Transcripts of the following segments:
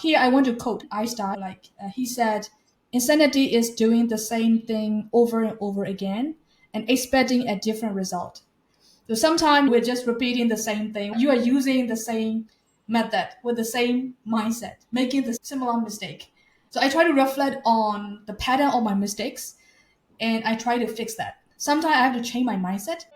Here I want to quote Einstein, he said, insanity is doing the same thing over and over again and expecting a different result. So sometimes we're just repeating the same thing. You are using the same method with the same mindset, making the similar mistake. So I try to reflect on the pattern of my mistakes and I try to fix that. Sometimes I have to change my mindset.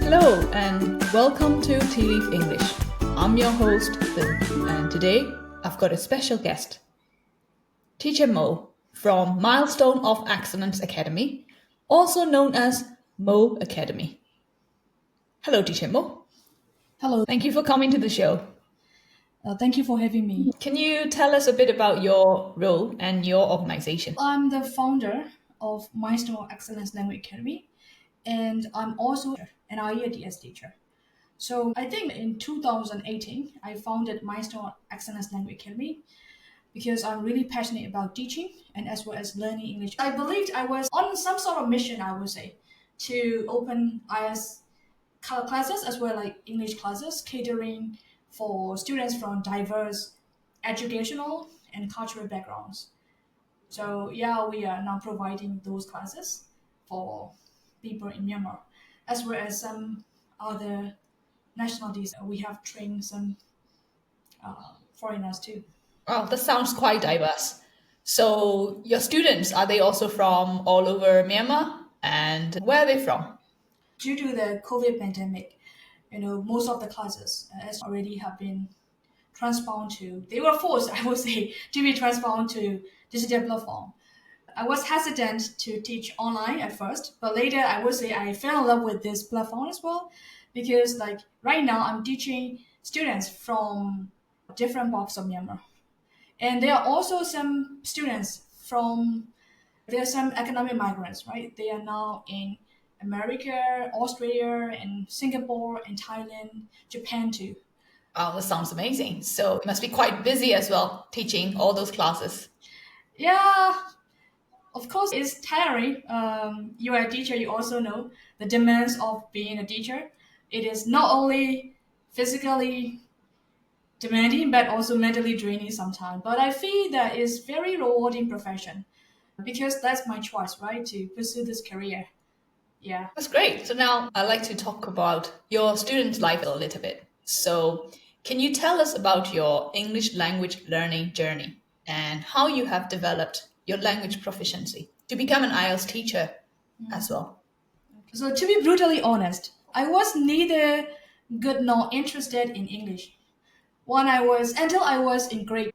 Hello and welcome to Tea Leaf English. I'm your host, Thu, and today I've got a special guest, Teacher Moe from Milestone of Excellence Academy, also known as Moe Academy. Hello, Teacher Moe. Hello. Thank you for coming to the show. Thank you for having me. Can you tell us a bit about your role and your organization? I'm the founder of Milestone Excellence Language Academy, and I'm also an IELTS teacher. So I think in 2018, I founded Milestone Excellence Language Academy because I'm really passionate about teaching and as well as learning English. I believed I was on some sort of mission, I would say, to open IELTS classes as well like English classes, catering for students from diverse educational and cultural backgrounds. So yeah, we are now providing those classes for people in Myanmar, as well as some other nationalities. We have trained some foreigners too. Wow, that sounds quite diverse. So your students, are they also from all over Myanmar? And where are they from? Due to the COVID pandemic, most of the classes as already have been transformed to, they were forced, I would say, to be transformed to digital platform. I was hesitant to teach online at first, but later I would say I fell in love with this platform as well because like right now I'm teaching students from different parts of Myanmar. And there are also some students from, there are some economic migrants, right? They are now in America, Australia, and Singapore, and Thailand, Japan too. Oh, that sounds amazing. So you must be quite busy as well, teaching all those classes. Yeah, of course, it's tiring. You are a teacher, you also know the demands of being a teacher. It is not only physically demanding, but also mentally draining sometimes. But I feel that it's very rewarding profession because that's my choice, right, to pursue this career. Yeah. That's great. So now I'd like to talk about your student life a little bit. So can you tell us about your English language learning journey and how you have developed your language proficiency to become an IELTS teacher as well? So to be brutally honest, I was neither good nor interested in English. Until I was in grade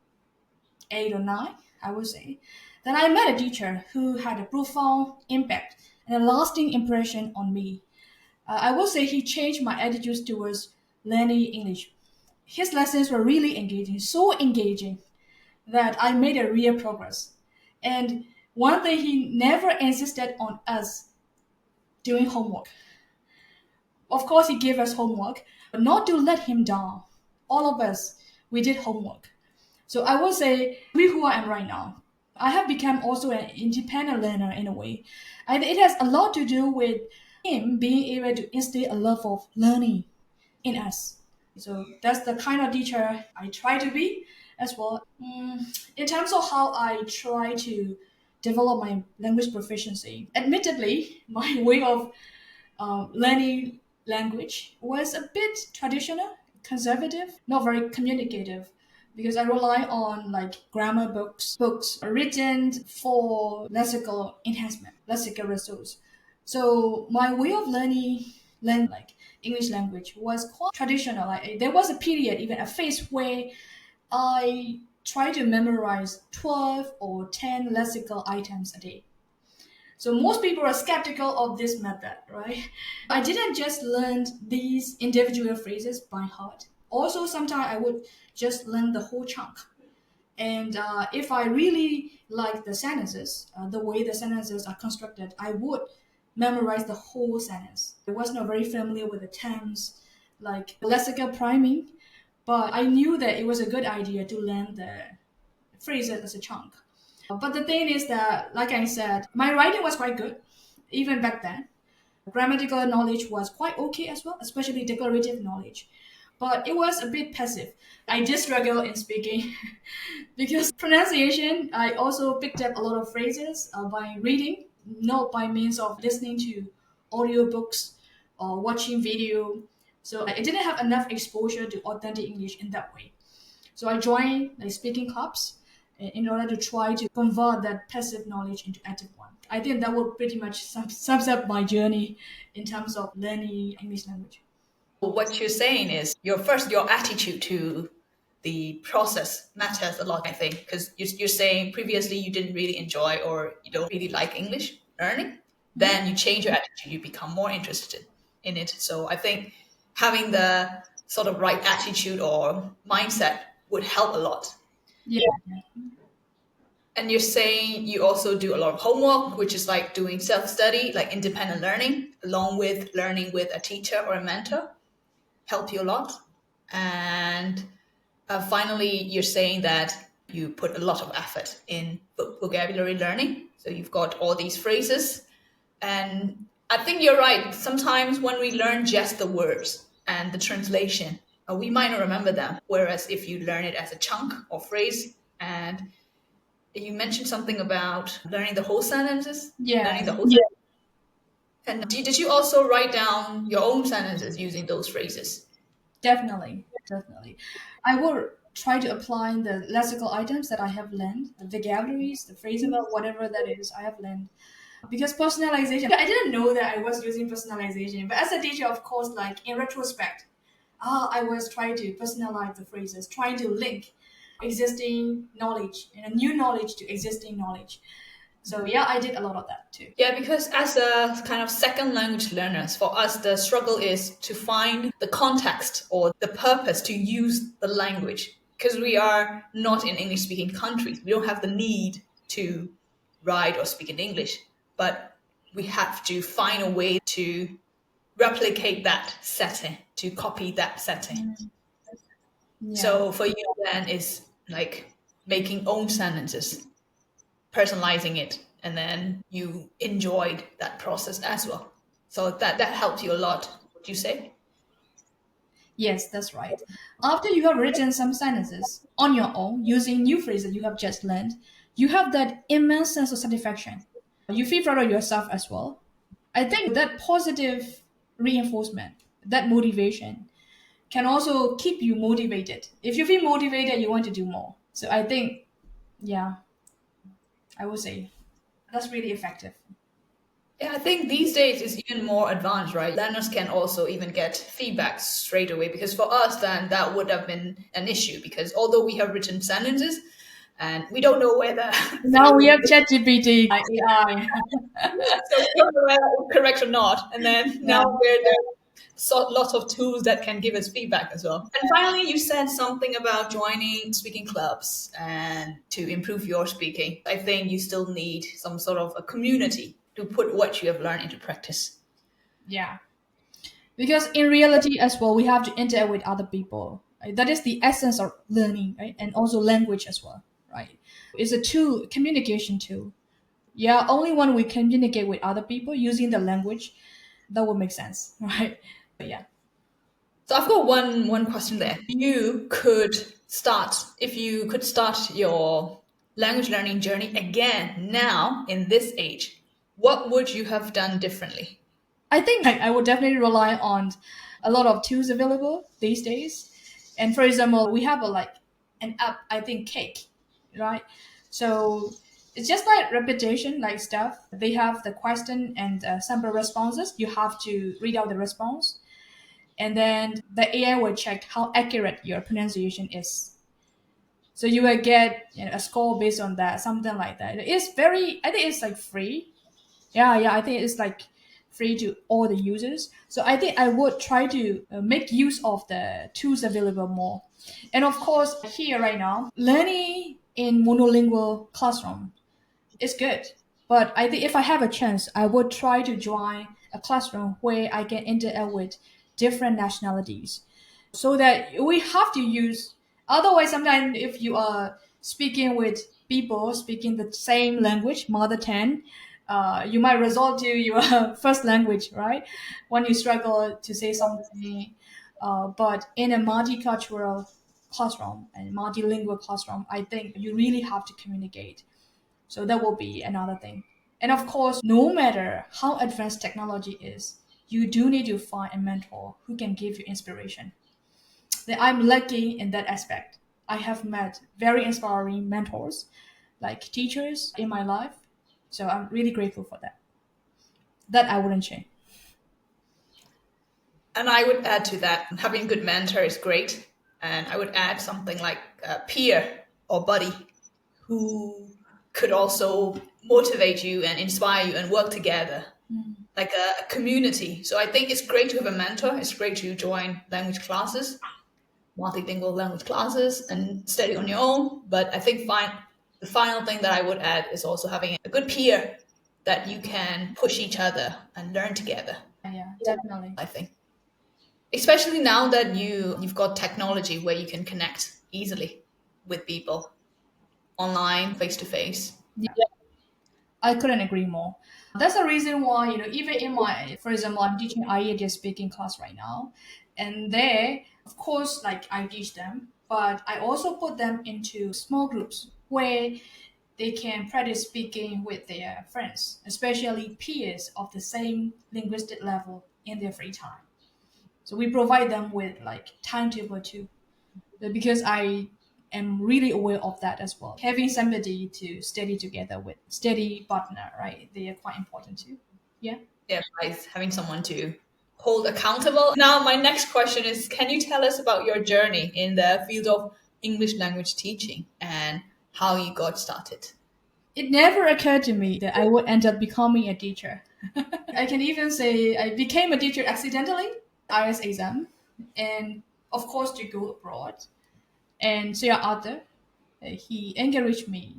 8 or 9, I would say. Then I met a teacher who had a profound impact and a lasting impression on me. I would say he changed my attitudes towards learning English. His lessons were really engaging, so engaging that I made a real progress. And one thing he never insisted on us doing homework. Of course, he gave us homework, but not to let him down. All of us, we did homework. So I would say, we who I am right now, I have become also an independent learner in a way. And it has a lot to do with him being able to instill a love of learning in us. So that's the kind of teacher I try to be as well. In terms of how I try to develop my language proficiency, admittedly, my way of learning language was a bit traditional, conservative, not very communicative because I rely on like grammar books written for lexical enhancement, lexical resource. So my way of learning like English language was quite traditional. Like there was a period, even a phase where I tried to memorize 12 or 10 lexical items a day. So most people are skeptical of this method, right? I didn't just learn these individual phrases by heart. Also, sometimes I would just learn the whole chunk. And if I really like the sentences, the way the sentences are constructed, I would memorize the whole sentence. I was not very familiar with the terms like lexical priming, but I knew that it was a good idea to learn the phrases as a chunk. But the thing is that, like I said, my writing was quite good, even back then. Grammatical knowledge was quite okay as well, especially declarative knowledge. But it was a bit passive. I did struggle in speaking because pronunciation, I also picked up a lot of phrases by reading, not by means of listening to audiobooks or watching video. So I didn't have enough exposure to authentic English in that way. So I joined like speaking clubs in order to try to convert that passive knowledge into active one. I think that will pretty much sums up my journey in terms of learning English language. What you're saying is your attitude to the process matters a lot, I think, because you're saying previously you didn't really enjoy or you don't really like English learning. Then you change your attitude, you become more interested in it. So I think having the sort of right attitude or mindset would help a lot. Yeah. And you're saying you also do a lot of homework, which is like doing self-study, like independent learning, along with learning with a teacher or a mentor, help you a lot. And finally, you're saying that you put a lot of effort in vocabulary learning. So you've got all these phrases. And I think you're right. Sometimes when we learn just the words and the translation, we might not remember them. Whereas if you learn it as a chunk or phrase, and you mentioned something about learning the whole sentences. Yeah. Learning the whole sentence. And did you also write down your own sentences using those phrases? Definitely. I will try to apply the lexical items that I have learned, the vocabularies, the phrasal, whatever that is, I have learned. Because personalization, I didn't know that I was using personalization. But as a teacher, of course, like in retrospect, I was trying to personalize the phrases, trying to link existing knowledge and new knowledge to existing knowledge. So yeah, I did a lot of that too. Yeah, because as a kind of second language learners, for us, the struggle is to find the context or the purpose to use the language. Because we are not in English speaking countries. We don't have the need to write or speak in English, but we have to find a way to replicate that setting, to copy that setting. Yeah. So for you then is like making own sentences, personalizing it, and then you enjoyed that process as well. So that helped you a lot, would you say? Yes, that's right. After you have written some sentences on your own using new phrases you have just learned, you have that immense sense of satisfaction. You feel proud of yourself as well. I think that positive reinforcement, that motivation, can also keep you motivated. If you feel motivated, you want to do more. So I think, yeah, I would say that's really effective. Yeah, I think these days is even more advanced, right? Learners can also even get feedback straight away because for us, then that would have been an issue because although we have written sentences and we don't know whether Now we have ChatGPT, AI. so we don't know whether it's correct or not, and then now we're there. So lots of tools that can give us feedback as well. And finally, you said something about joining speaking clubs and to improve your speaking. I think you still need some sort of a community to put what you have learned into practice. Yeah. Because in reality as well, we have to interact with other people. Right? That is the essence of learning, right? And also language as well, right? It's a tool, communication tool. Yeah, only when we communicate with other people using the language, that would make sense, right? But yeah. So I've got one question there. If you could start your language learning journey again now in this age, what would you have done differently? I think I would definitely rely on a lot of tools available these days. And for example, we have an app, I think Cake, right? So it's just like repetition, like stuff. They have the question and sample responses. You have to read out the response, and then the AI will check how accurate your pronunciation is. So you will get a score based on that, something like that. It's very, I think it's like free. Yeah, I think it's like free to all the users. So I think I would try to make use of the tools available more. And of course, here right now, learning in monolingual classroom is good. But I think if I have a chance, I would try to join a classroom where I can interact with different nationalities so that we have to use. Otherwise, sometimes if you are speaking with people speaking the same language, mother tongue, You might resort to your first language, right? When you struggle to say something. But in a multicultural classroom and multilingual classroom, I think you really have to communicate. So that will be another thing. And of course, no matter how advanced technology is, you do need to find a mentor who can give you inspiration. That I'm lucky in that aspect. I have met very inspiring mentors, like teachers in my life. So I'm really grateful for that. That I wouldn't change. And I would add to that, having a good mentor is great. And I would add something like a peer or buddy who could also motivate you and inspire you and work together, like a community. So I think it's great to have a mentor. It's great to join language classes, multilingual language classes, and study on your own. But I think the final thing that I would add is also having a good peer that you can push each other and learn together. Yeah, definitely. I think, especially now that you've got technology where you can connect easily with people online, face to face. Yeah, I couldn't agree more. That's the reason why, even in my, for example, I'm teaching IELTS speaking class right now. And there, of course, like I teach them, but I also put them into small groups where they can practice speaking with their friends, especially peers of the same linguistic level in their free time. So we provide them with like timetable too, because I am really aware of that as well. Having somebody to study together with, steady partner, right? They are quite important too. Yeah. Yeah, nice having someone to hold accountable. Now, my next question is, can you tell us about your journey in the field of English language teaching and how you got started? It never occurred to me that I would end up becoming a teacher. I can even say I became a teacher accidentally, IELTS exam, and of course to go abroad. And so yeah, Arthur, he encouraged me.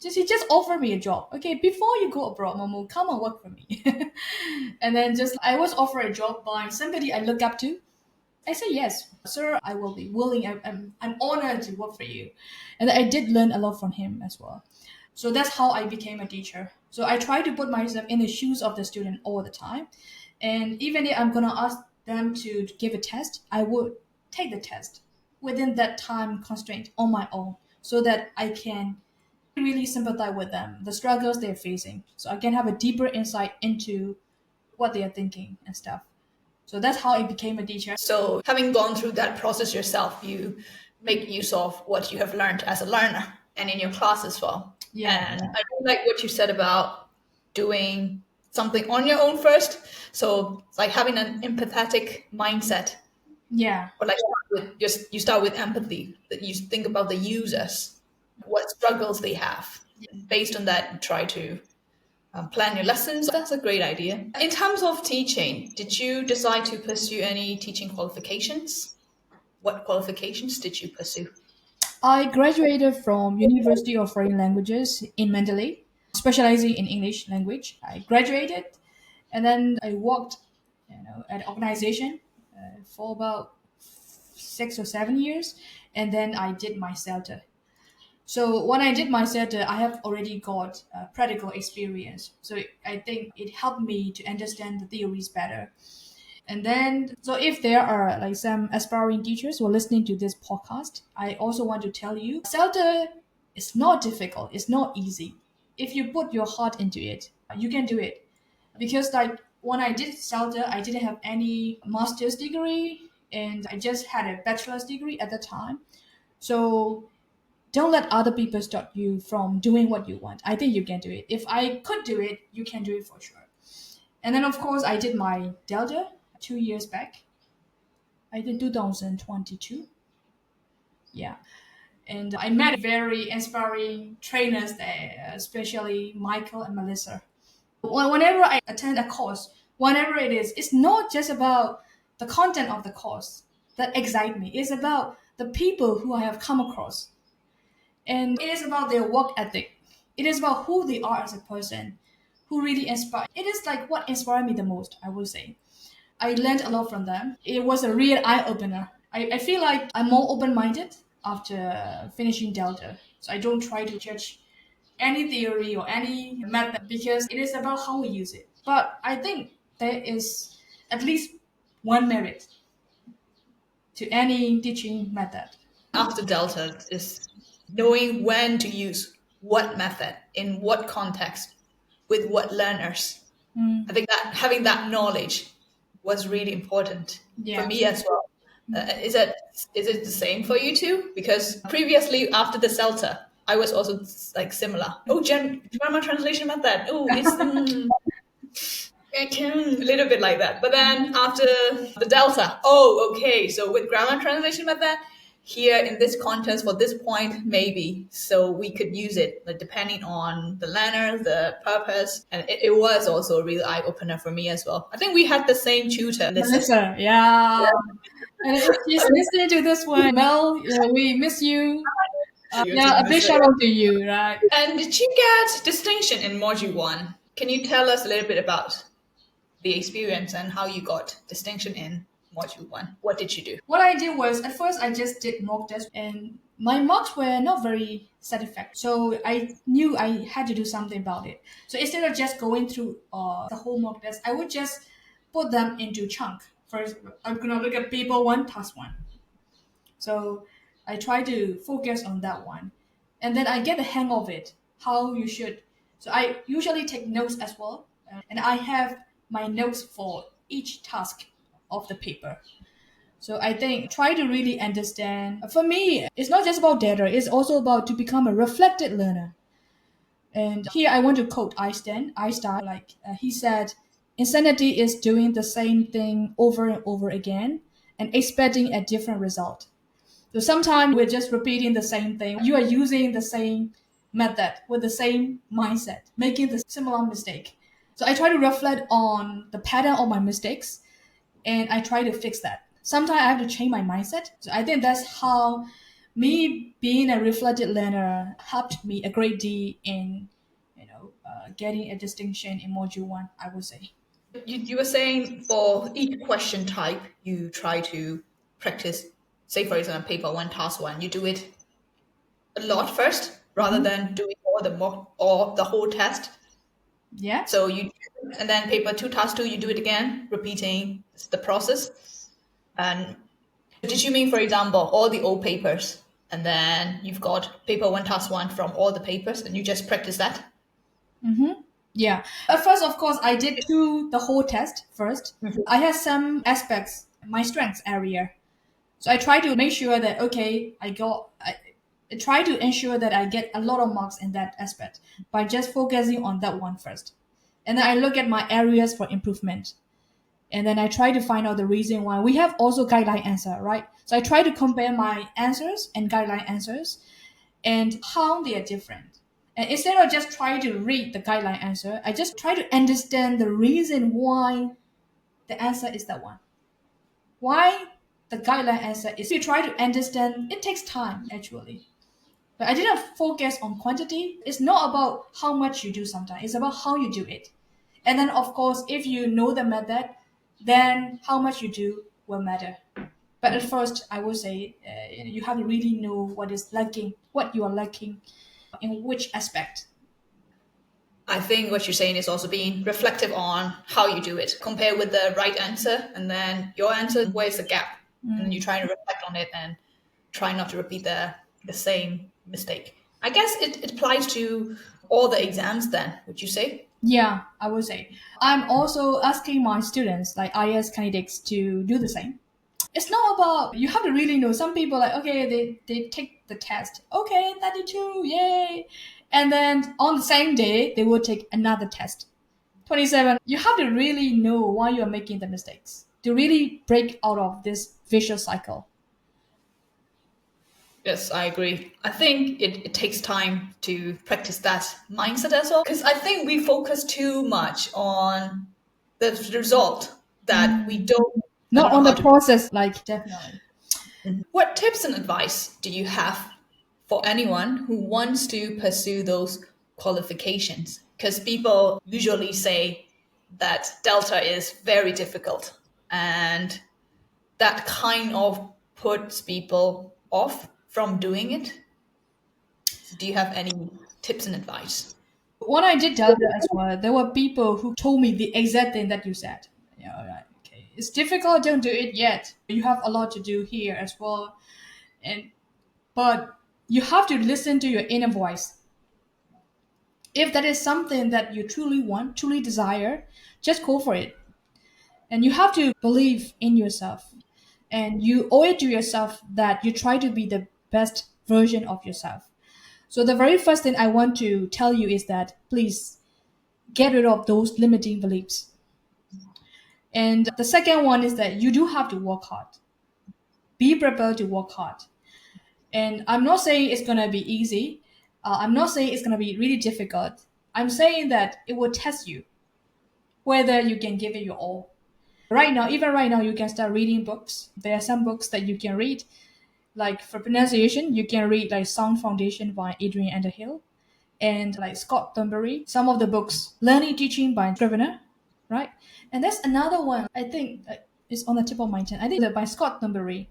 He just offered me a job. Okay, before you go abroad, Momo, come and work for me. And then just I was offered a job by somebody I look up to. I said yes, sir. I will be willing. I'm honored to work for you, and I did learn a lot from him as well. So that's how I became a teacher. So I try to put myself in the shoes of the student all the time, and even if I'm gonna ask them to give a test, I would take the test within that time constraint on my own, so that I can really sympathize with them, the struggles they're facing, so I can have a deeper insight into what they are thinking and stuff. So that's how I became a teacher. So, having gone through that process yourself, you make use of what you have learned as a learner and in your class as well. Yeah. And I really like what you said about doing something on your own first. So, it's like having an empathetic mindset, Yeah. or like you start with empathy, that you think about the users, what struggles they have. Based on that, you try to plan your lessons. That's a great idea. In terms of teaching, did you decide to pursue any teaching qualifications? What qualifications did you pursue? I graduated from University of Foreign Languages in Mandalay, specializing in English language. I graduated, and then I worked, at an organization for about 6 or 7 years, and then I did my CELTA. So when I did my CELTA, I have already got practical experience. So I think it helped me to understand the theories better. And then, so if there are like some aspiring teachers who are listening to this podcast, I also want to tell you, CELTA is not difficult. It's not easy. If you put your heart into it, you can do it. Because like when I did CELTA, I didn't have any master's degree, and I just had a bachelor's degree at the time. So don't let other people stop you from doing what you want. I think you can do it. If I could do it, you can do it for sure. And then, of course, I did my Delta 2 years back. I did 2022. Yeah. And I met very inspiring trainers there, especially Michael and Melissa. Whenever I attend a course, whatever it is, it's not just about the content of the course that excite me. It's about the people who I have come across. And it is about their work ethic. It is about who they are as a person, who really inspire. It is like what inspired me the most, I would say. I learned a lot from them. It was a real eye opener. I feel like I'm more open minded after finishing Delta. So I don't try to judge any theory or any method because it is about how we use it. But I think there is at least one merit to any teaching method. After Delta is knowing when to use what method, in what context, with what learners. I think that having that knowledge was really important for Yeah. me as well. Is it the same for you too? Because previously, after the CELTA, I was also like similar. Oh, grammar translation method. Oh, it's a little bit like that. But then after the Delta, oh, okay. So with grammar translation method, here in this context for this point, maybe. So we could use it like, depending on the learner, the purpose. And it was also a real eye opener for me as well. I think we had the same tutor, Lisa. Melissa, yeah. And if she's listening to this one, Mel, we miss you. Yeah, a big shout out to you, right? And did you get distinction in module one? Can you tell us a little bit about the experience and how you got distinction in module one? What did you do? What I did was at first I just did mock test and my marks were not very satisfactory. So I knew I had to do something about it. So instead of just going through the whole mock test, I would just put them into chunk. First, I'm gonna look at paper one, task one. So I try to focus on that one, and then I get the hang of it. How you should. So I usually take notes as well, and I have my notes for each task of the paper. So I think try to really understand. For me, it's not just about data, it's also about to become a reflected learner. And here I want to quote Einstein. He said, insanity is doing the same thing over and over again and expecting a different result. So sometimes we're just repeating the same thing. You are using the same method with the same mindset, making the similar mistake. So I try to reflect on the pattern of my mistakes and I try to fix that. Sometimes I have to change my mindset. So I think that's how me being a reflected learner helped me a great deal in, getting a distinction in module one, I would say. You were saying for each question type, you try to practice, say, for example, paper one, task one, you do it a lot first rather than doing all the mock or the whole test. Yeah. So and then paper two, task two, you do it again, repeating the process. And did you mean, for example, all the old papers, and then you've got paper one, task one from all the papers, and you just practice that? Yeah. At first, of course, I did do the whole test first. I had some aspects, my strengths area. So I try to make sure that, okay, I try to ensure that I get a lot of marks in that aspect by just focusing on that one first. And then I look at my areas for improvement. And then I try to find out the reason why. We have also guideline answer, right? So I try to compare my answers and guideline answers and how they are different. And instead of just trying to read the guideline answer, I just try to understand the reason why the answer is that one. Why the guideline answer is. You try to understand, it takes time actually. But I didn't focus on quantity. It's not about how much you do sometimes, it's about how you do it. And then, of course, if you know the method, then how much you do will matter. But at first, I would say you have to really know what is lacking, what you are lacking, in which aspect. I think what you're saying is also being reflective on how you do it. Compare with the right answer and then your answer, where's the gap? And then you try to reflect on it and try not to repeat the same mistake. I guess it applies to all the exams then, would you say? Yeah, I would say. I'm also asking my students, like IELTS candidates, to do the same. It's not about, you have to really know. Some people like, okay, they take the test. Okay, 32, yay. And then on the same day, they will take another test. 27. You have to really know why you're making the mistakes to really break out of this vicious cycle. Yes, I agree. I think it takes time to practice that mindset as well. Because I think we focus too much on the result that we don't Not know on how the to. process, like definitely. What tips and advice do you have for anyone who wants to pursue those qualifications? Because people usually say that Delta is very difficult and that kind of puts people off from doing it. So do you have any? tips and advice? When I did Delta as well, there were people who told me the exact thing that you said. Like, okay, it's difficult, don't do it yet. You have a lot to do here as well. But you have to listen to your inner voice. If that is something that you truly want, truly desire, just go for it. And you have to believe in yourself. And you owe it to yourself that you try to be the best version of yourself. So the very first thing I want to tell you is that please get rid of those limiting beliefs. And the second one is that you do have to work hard. Be prepared to work hard. And I'm not saying it's going to be easy. I'm not saying it's going to be really difficult. I'm saying that it will test you whether you can give it your all. Even right now, you can start reading books. There are some books that you can read. Like for pronunciation, you can read like Sound Foundation by Adrian Underhill and like Scott Thornberry. Some of the books, Learning Teaching by Scrivener, right? And there's another one, I think it's on the tip of my tongue. I think that by Scott Thornberry.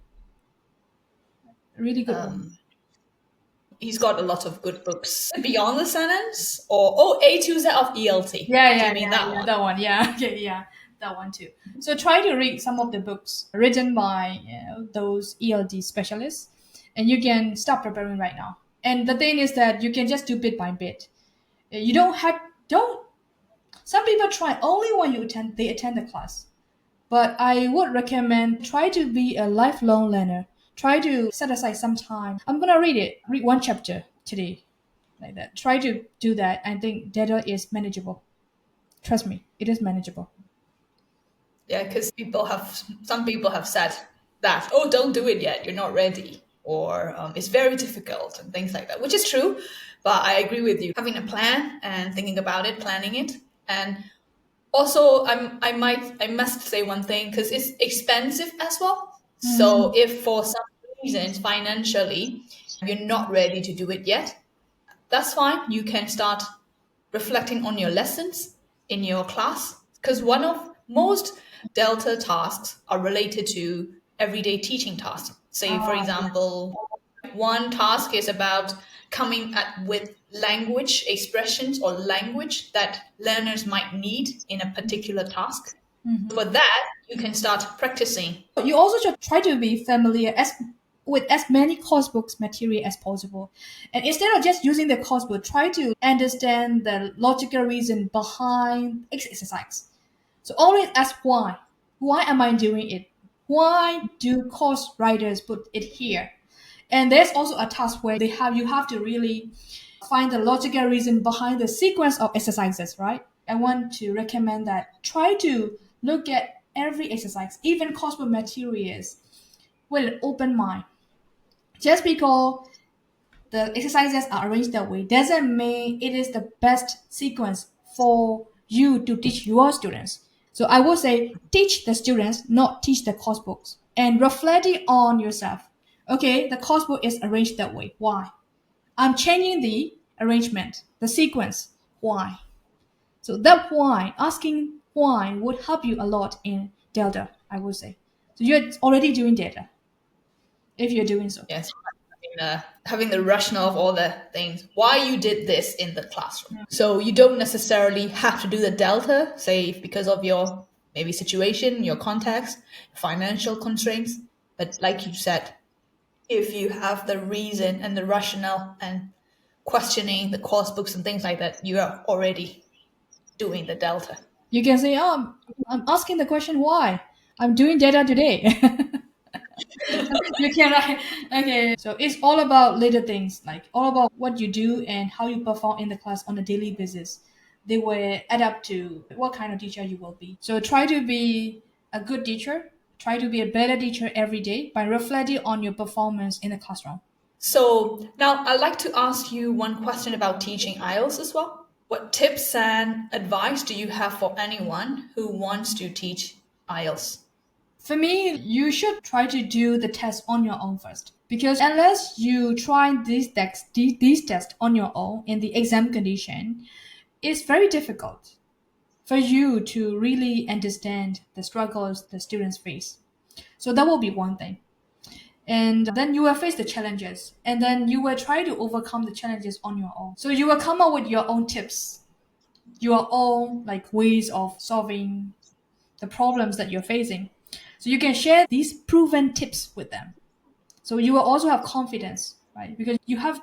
Really good one. He's got a lot of good books. Beyond the Sentence or A to Z of ELT. Yeah, Do you mean that one? That one, yeah. Okay, yeah, that one too. So try to read some of the books written by those ELD specialists, and you can start preparing right now. And the thing is that you can just do bit by bit. You don't. Some people try only when they attend the class, but I would recommend try to be a lifelong learner. Try to set aside some time. I'm gonna read one chapter today, like that. Try to do that. I think data is manageable. Trust me, it is manageable. Yeah, because some people have said that, oh, don't do it yet, you're not ready, or it's very difficult and things like that, which is true. But I agree with you, having a plan and thinking about it, planning it. And also I must say one thing, because it's expensive as well. So if for some reasons financially you're not ready to do it yet, that's fine. You can start reflecting on your lessons in your class, because one of most Delta tasks are related to everyday teaching tasks. Say, for example, one task is about coming up with language expressions or language that learners might need in a particular task. For that, you can start practicing. You also should try to be familiar with as many course books material as possible. And instead of just using the course book, try to understand the logical reason behind each exercise. So always ask why. Why am I doing it? Why do course writers put it here? And there's also a task where you have to really find the logical reason behind the sequence of exercises, right? I want to recommend that try to look at every exercise, even course book materials, with an open mind. Just because the exercises are arranged that way doesn't mean it is the best sequence for you to teach your students. So I would say teach the students, not teach the course books, and reflecting on yourself. Okay, the course book is arranged that way. Why? I'm changing the arrangement, the sequence. Why? So that why, asking why would help you a lot in Delta, I would say. So you're already doing Delta if you're doing so. Yes, having the rationale of all the things, why you did this in the classroom. So you don't necessarily have to do the Delta, say because of your maybe situation, your context, financial constraints. But like you said, if you have the reason and the rationale and questioning the course books and things like that, you are already doing the Delta. You can say, oh, I'm asking the question why. I'm doing data today. You can write, okay. So it's all about little things, like all about what you do and how you perform in the class on a daily basis. They will add up to what kind of teacher you will be. So try to be a good teacher. Try to be a better teacher every day by reflecting on your performance in the classroom. So now I'd like to ask you one question about teaching IELTS as well. What tips and advice do you have for anyone who wants to teach IELTS? For me, you should try to do the test on your own first. Because unless you try these tests on your own in the exam condition, it's very difficult for you to really understand the struggles the students face. So that will be one thing. And then you will face the challenges, and then you will try to overcome the challenges on your own. So you will come up with your own tips, your own like ways of solving the problems that you're facing. So you can share these proven tips with them. So you will also have confidence, right? Because you have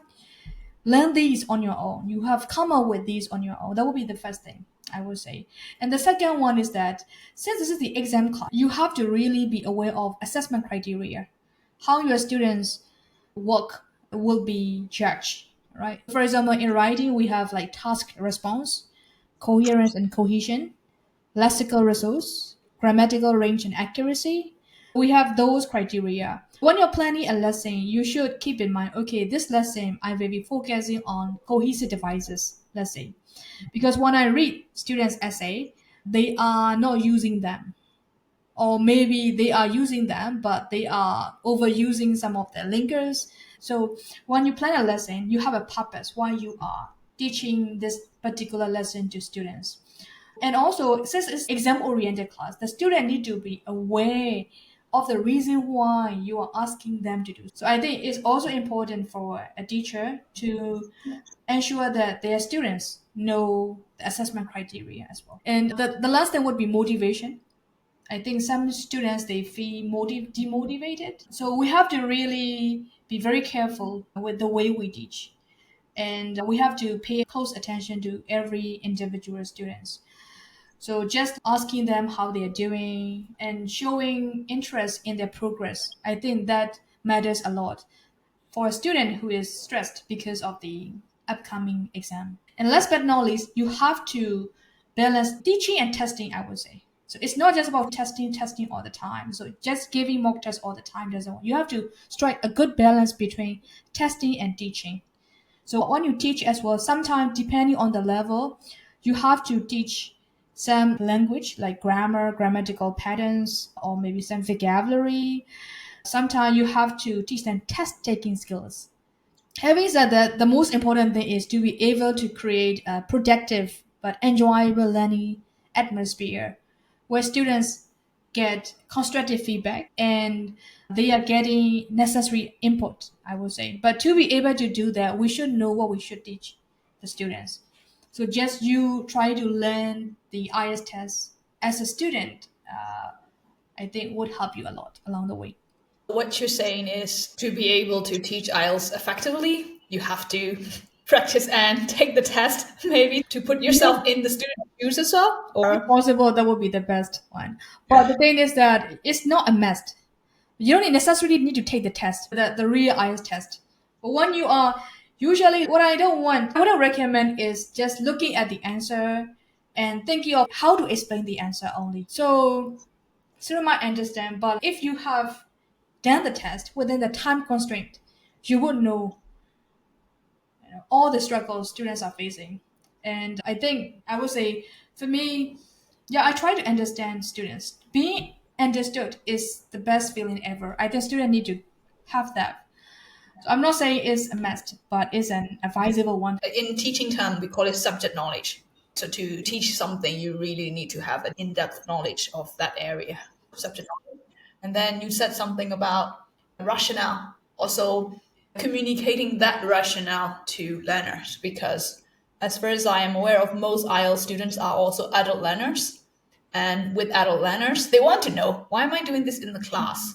learned these on your own. You have come up with these on your own. That would be the first thing I would say. And the second one is that since this is the exam class, you have to really be aware of assessment criteria. How your students work will be judged, right? For example, in writing, we have like task response, coherence and cohesion, lexical resource, grammatical range and accuracy. We have those criteria. When you're planning a lesson, you should keep in mind, okay, this lesson I will be focusing on cohesive devices, let's say. Because when I read students' essay, they are not using them. Or maybe they are using them, but they are overusing some of their linkers. So when you plan a lesson, you have a purpose why you are teaching this particular lesson to students. And also, since it's exam-oriented class, the student need to be aware of the reason why you are asking them to do. So I think it's also important for a teacher to ensure that their students know the assessment criteria as well. And the last thing would be motivation. I think some students they feel demotivated. So we have to really be very careful with the way we teach. And we have to pay close attention to every individual students. So just asking them how they are doing and showing interest in their progress, I think that matters a lot for a student who is stressed because of the upcoming exam. And last but not least, you have to balance teaching and testing, I would say. So it's not just about testing all the time. So just giving mock tests all the time doesn't work. You have to strike a good balance between testing and teaching. So when you teach as well, sometimes depending on the level, you have to teach some language like grammar, grammatical patterns, or maybe some vocabulary. Sometimes you have to teach them test-taking skills. Having said that, the most important thing is to be able to create a productive but enjoyable learning atmosphere where students get constructive feedback and they are getting necessary input, I would say. But to be able to do that, we should know what we should teach the students. So just you try to learn the IELTS test as a student, I think would help you a lot along the way. What you're saying is to be able to teach IELTS effectively, you have to practice and take the test, maybe to put yourself in the student's shoes as well? If possible, that would be the best one. But the thing is that it's not a must. You don't necessarily need to take the test, the real IELTS test. But when you are, usually what I don't recommend is just looking at the answer and thinking of how to explain the answer only. So student might understand, but if you have done the test within the time constraint, you would know, all the struggles students are facing. And I think I would say for me, yeah, I try to understand students. Being understood is the best feeling ever. I think students need to have that. So I'm not saying it's a must, but it's an advisable one. In teaching term, we call it subject knowledge. So to teach something, you really need to have an in-depth knowledge of that area, subject knowledge. And then you said something about rationale, also communicating that rationale to learners, because as far as I am aware of, most IELTS students are also adult learners. And with adult learners, they want to know, why am I doing this in the class?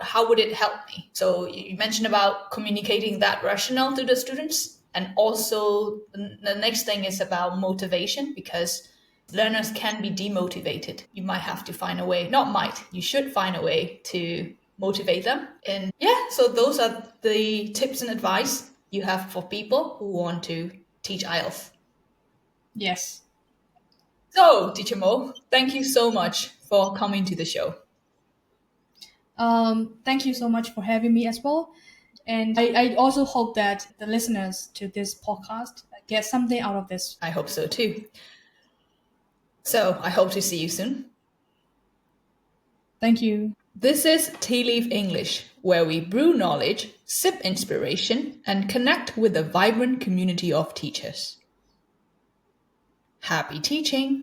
How would it help me? So you mentioned about communicating that rationale to the students. And also the next thing is about motivation, because learners can be demotivated. You might have to find a way, not might, you should find a way to motivate them. And yeah, so those are the tips and advice you have for people who want to teach IELTS. Yes. So, Teacher Moe, thank you so much for coming to the show. Thank you so much for having me as well. And I also hope that the listeners to this podcast get something out of this. I hope so too. So I hope to see you soon. Thank you. This is Tea Leaf English, where we brew knowledge, sip inspiration, and connect with a vibrant community of teachers. Happy teaching!